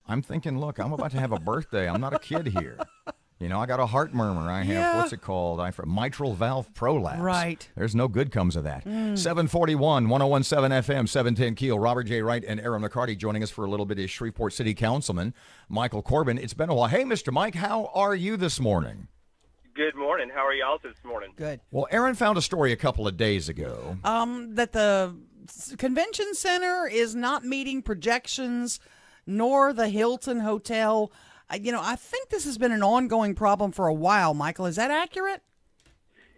I'm thinking, look, I'm about to have a birthday. I'm not a kid here. You know, I got a heart murmur. I have, what's it called? I have mitral valve prolapse. Right. There's no good comes of that. 741, 1017 FM, 710 KEEL. Robert J. Wright and Erin McCarty joining us for a little bit is Shreveport City Councilman Michael Corbin. It's been a while. Hey, Mr. Mike, how are you this morning? Good morning. How are y'all this morning? Good. Well, Erin found a story a couple of days ago. That the convention center is not meeting projections, nor the Hilton Hotel. I think this has been an ongoing problem for a while, Michael. Is that accurate?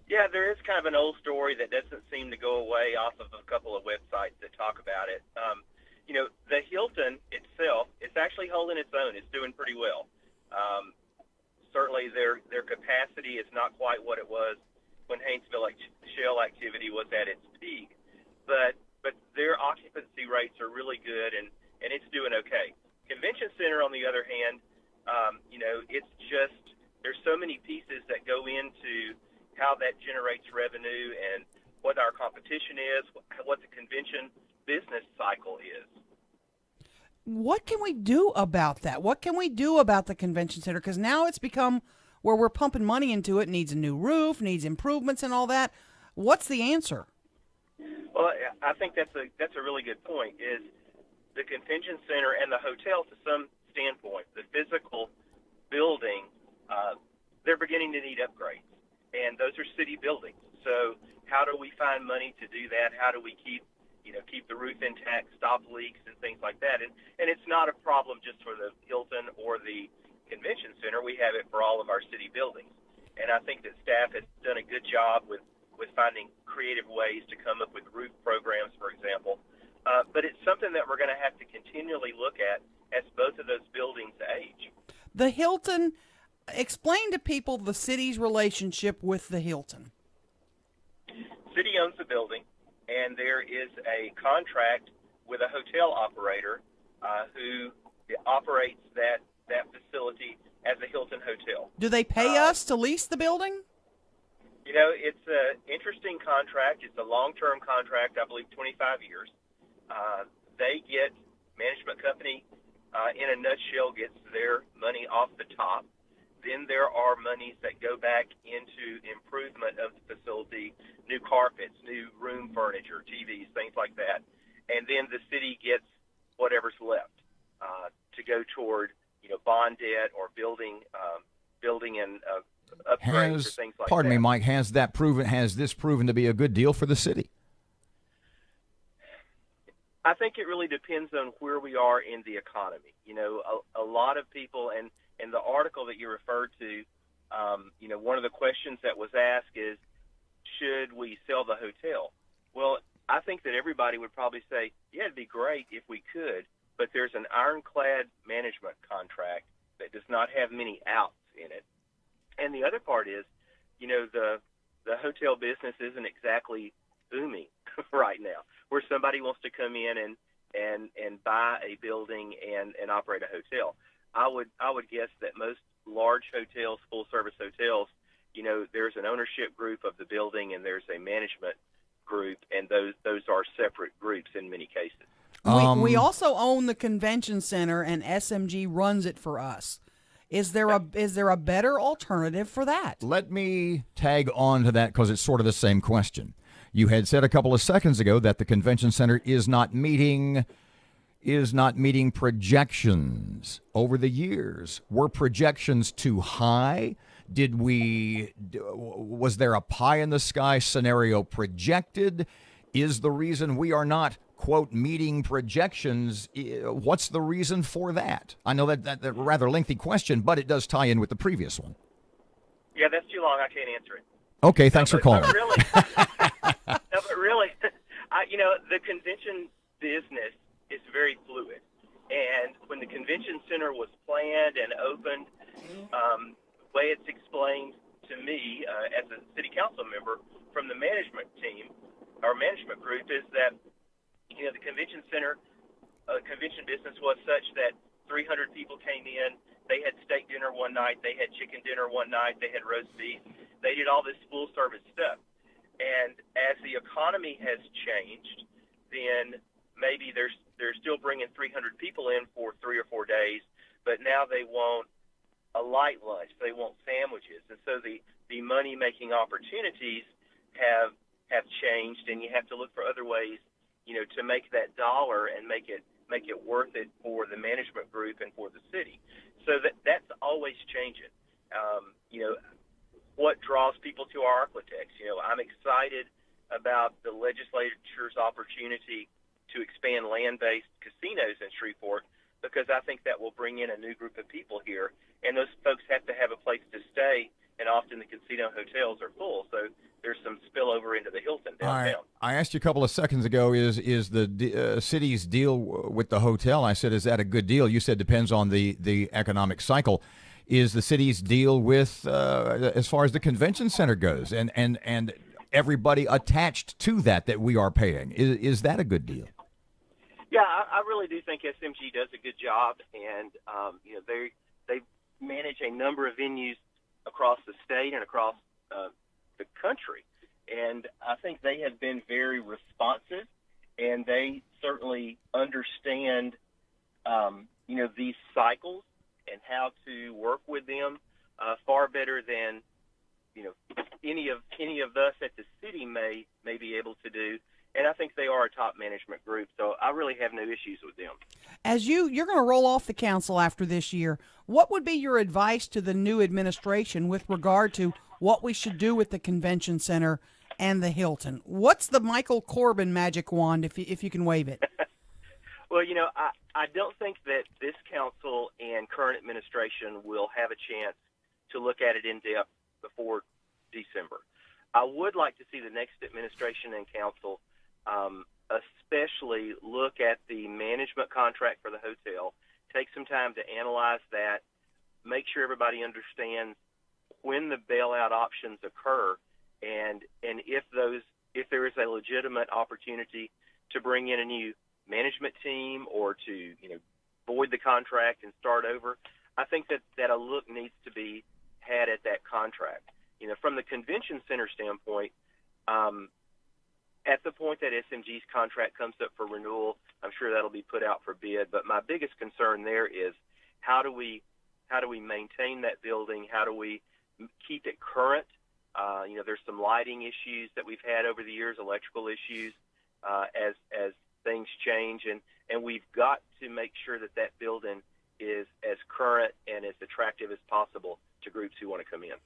Yeah, there is kind of an old story that doesn't seem to go away off of a couple of websites that talk about it. The Hilton itself, it's actually holding its own. It's doing pretty well. Certainly their capacity is not quite what it was when Haynesville shale activity was at its peak, but their occupancy rates are really good, and it's doing okay. Convention Center, on the other hand, it's just there's so many pieces that go into how that generates revenue and what our competition is, what the convention business cycle is. What can we do about that? What can we do about the convention center? Because now it's become where we're pumping money into it, needs a new roof, needs improvements and all that. What's the answer? Well, I think that's a really good point, is the convention center and the hotel, to some standpoint, the physical building, they're beginning to need upgrades, and those are city buildings. So how do we find money to do that? How do we keep the roof intact, stop leaks and things like that? And it's not a problem just for the Hilton or the convention center. We have it for all of our city buildings. And I think that staff has done a good job with finding creative ways to come up with roof programs, for example. But it's something that we're going to have to continually look at as both of those buildings age. The Hilton, explain to people the city's relationship with the Hilton. City owns the building, and there is a contract with a hotel operator who operates that facility as a Hilton Hotel. Do they pay us to lease the building? It's an interesting contract. It's a long-term contract, I believe 25 years. They get, management company, in a nutshell, gets their money off the top. Then there are monies that go back into improvement of the facility, new carpets, new room furniture, TVs, things like that. And then the city gets whatever's left to go toward, bond debt or building and upgrades or things like that. Pardon me, Mike, has this proven to be a good deal for the city? I think it really depends on where we are in the economy. A lot of people, and the article that you referred to, one of the questions that was asked is, should we sell the hotel? Well, I think that everybody would probably say, yeah, it'd be great if we could, but there's an ironclad management contract that does not have many outs in it. And the other part is, the hotel business isn't exactly booming right now, where somebody wants to come in and buy a building and operate a hotel. I would guess that most large hotels, full service hotels, there's an ownership group of the building and there's a management group, and those are separate groups in many cases. We also own the convention center, and SMG runs it for us. Is there a better alternative for that? Let me tag on to that because it's sort of the same question. You had said a couple of seconds ago that the convention center is not meeting projections over the years. Were projections too high? Was there a pie in the sky scenario projected? Is the reason we are not, quote, meeting projections, what's the reason for that? I know that's a rather lengthy question, but it does tie in with the previous one. Yeah, that's too long. I can't answer it. Okay, thanks for calling. But really, the convention business is very fluid. And when the convention center was planned and opened, the way it's explained to me as a city council member from the management team, our management group, is that the convention center, convention business was such that 300 people came in. They had steak dinner one night. They had chicken dinner one night. They had roast beef. They did all this full service stuff. And as the economy has changed, then maybe they're still bringing 300 people in for 3 or 4 days, but now they want a light lunch. They want sandwiches. And so the money-making opportunities have changed, and you have to look for other ways, to make that dollar and make it worth it for the management group and for the city. So that's always changing. What draws people to our Arklatex? I'm excited about the legislature's opportunity to expand land-based casinos in Shreveport, because I think that will bring in a new group of people here, and those folks have to have a place to stay, and often the casino hotels are full, so there's some spillover into the Hilton downtown. I asked you a couple of seconds ago, is the city's deal with the hotel? I said, is that a good deal? You said depends on the economic cycle. Is the city's deal with as far as the convention center goes, and everybody attached to that we are paying, is that a good deal? Yeah, I really do think SMG does a good job, and they manage a number of venues across the state and across the country, and I think they have been very responsive, and they certainly understand these cycles and how to work with them far better than any of us at the city may be able to do. And I think they are a top management group, so I really have no issues with them. As you're going to roll off the council after this year, what would be your advice to the new administration with regard to what we should do with the convention center and the Hilton? What's the Michael Corbin magic wand, if you can wave it? Well, I don't think that this council and current administration will have a chance to look at it in depth before December. I would like to see the next administration and council especially look at the management contract for the hotel, take some time to analyze that, make sure everybody understands when the bailout options occur, and if there is a legitimate opportunity to bring in a new management team or to void the contract and start over. I think that a look needs to be had at that contract. From the convention center standpoint, at the point that SMG's contract comes up for renewal, I'm sure that'll be put out for bid. But my biggest concern there is how do we maintain that building? How do we keep it current? There's some lighting issues that we've had over the years, electrical issues as things change, and we've got to make sure that building is as current and as attractive as possible to groups who want to come in.